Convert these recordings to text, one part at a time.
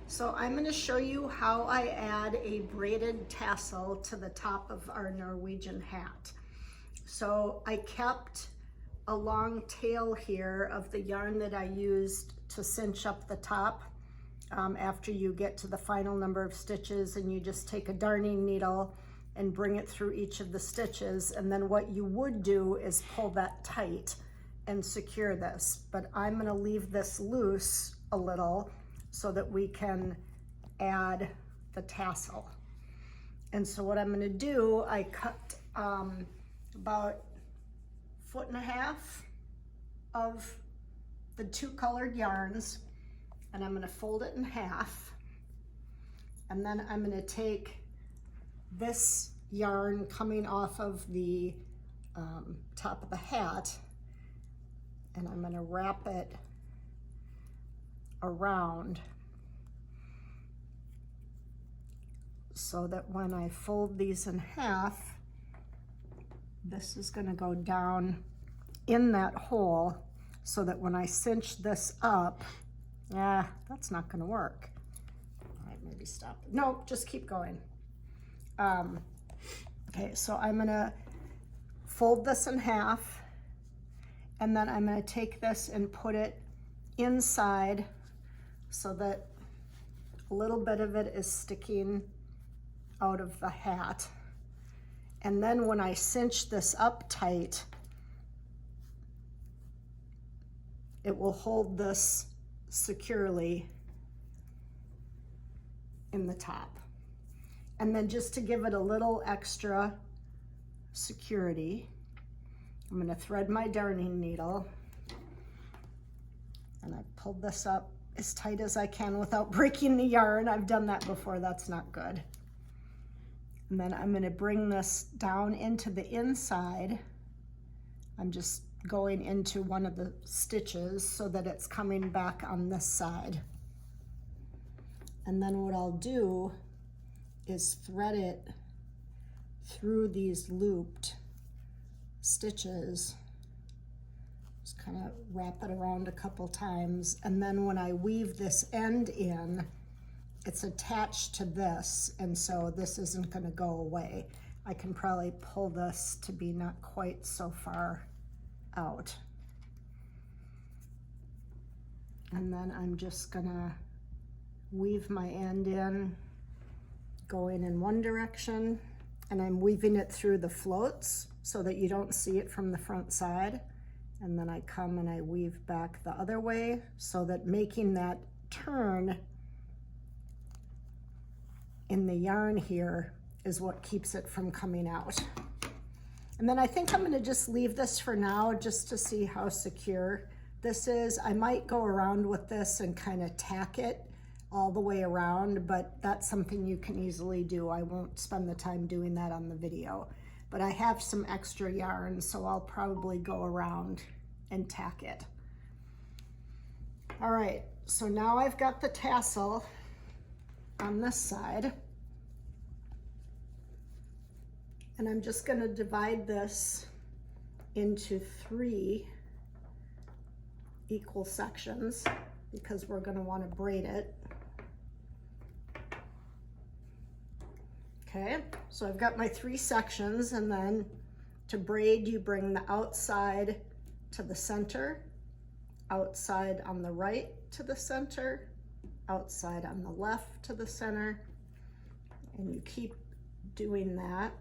So I'm going to show you how I add a braided tassel to the top of our Norwegian hat. So I kept a long tail here of the yarn that I used to cinch up the top after you get to the final number of stitches, and you just take a darning needle and bring it through each of the stitches, and then what you would do is pull that tight and secure this. But I'm going to leave this loose a little so that we can add the tassel. And so what I'm going to do, I cut about 1.5 feet of the 2 colored yarns, and I'm going to fold it in half, and then I'm going to take this yarn coming off of the top of the hat, and I'm going to wrap it around so that when I fold these in half, this is going to go down in that hole, so that when I cinch this up, that's not going to work. All right, maybe stop. No, just keep going. Okay, so I'm going to fold this in half, and then I'm going to take this and put it inside so that a little bit of it is sticking out of the hat. And then when I cinch this up tight, it will hold this securely in the top. And then just to give it a little extra security, I'm going to thread my darning needle, and I pulled this up as tight as I can without breaking the yarn. I've done that before, that's not good. And then I'm going to bring this down into the inside. I'm just going into one of the stitches so that it's coming back on this side. And then what I'll do is thread it through these looped stitches. Just kind of wrap it around a couple times, and then when I weave this end in, it's attached to this, and so this isn't going to go away. I can probably pull this to be not quite so far out. And then I'm just gonna weave my end in, going in one direction, and I'm weaving it through the floats so that you don't see it from the front side. And then I come and I weave back the other way, so that making that turn in the yarn here is what keeps it from coming out. And then I think I'm gonna just leave this for now, just to see how secure this is. I might go around with this and kind of tack it all the way around, but that's something you can easily do. I won't spend the time doing that on the video. But I have some extra yarn, so I'll probably go around and tack it. All right, so now I've got the tassel on this side, and I'm just going to divide this into 3 equal sections because we're going to want to braid it. Okay, so I've got my 3 sections, and then to braid you bring the outside to the center, outside on the right to the center, outside on the left to the center, and you keep doing that.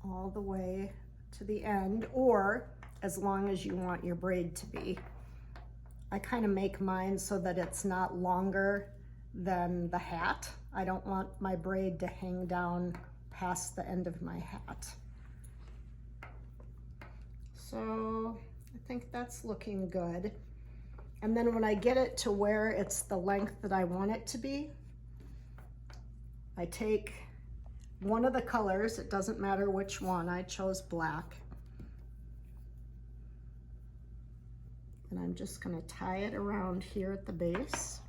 All the way to the end, or as long as you want your braid to be. I kind of make mine so that it's not longer than the hat. I don't want my braid to hang down past the end of my hat. So I think that's looking good. And then when I get it to where it's the length that I want it to be, I take one of the colors, it doesn't matter which one, I chose black, and I'm just going to tie it around here at the base,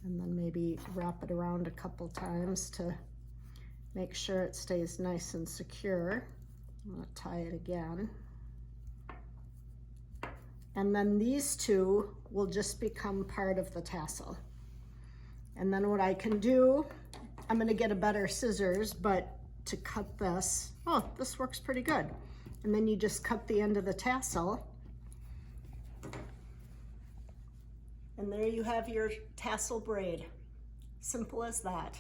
and then maybe wrap it around a couple times to Make sure it stays nice and secure. I'm gonna tie it again. And then these two will just become part of the tassel. And then what I can do, I'm gonna get a better scissors, but to cut this, oh, this works pretty good. And then you just cut the end of the tassel. And there you have your tassel braid. Simple as that.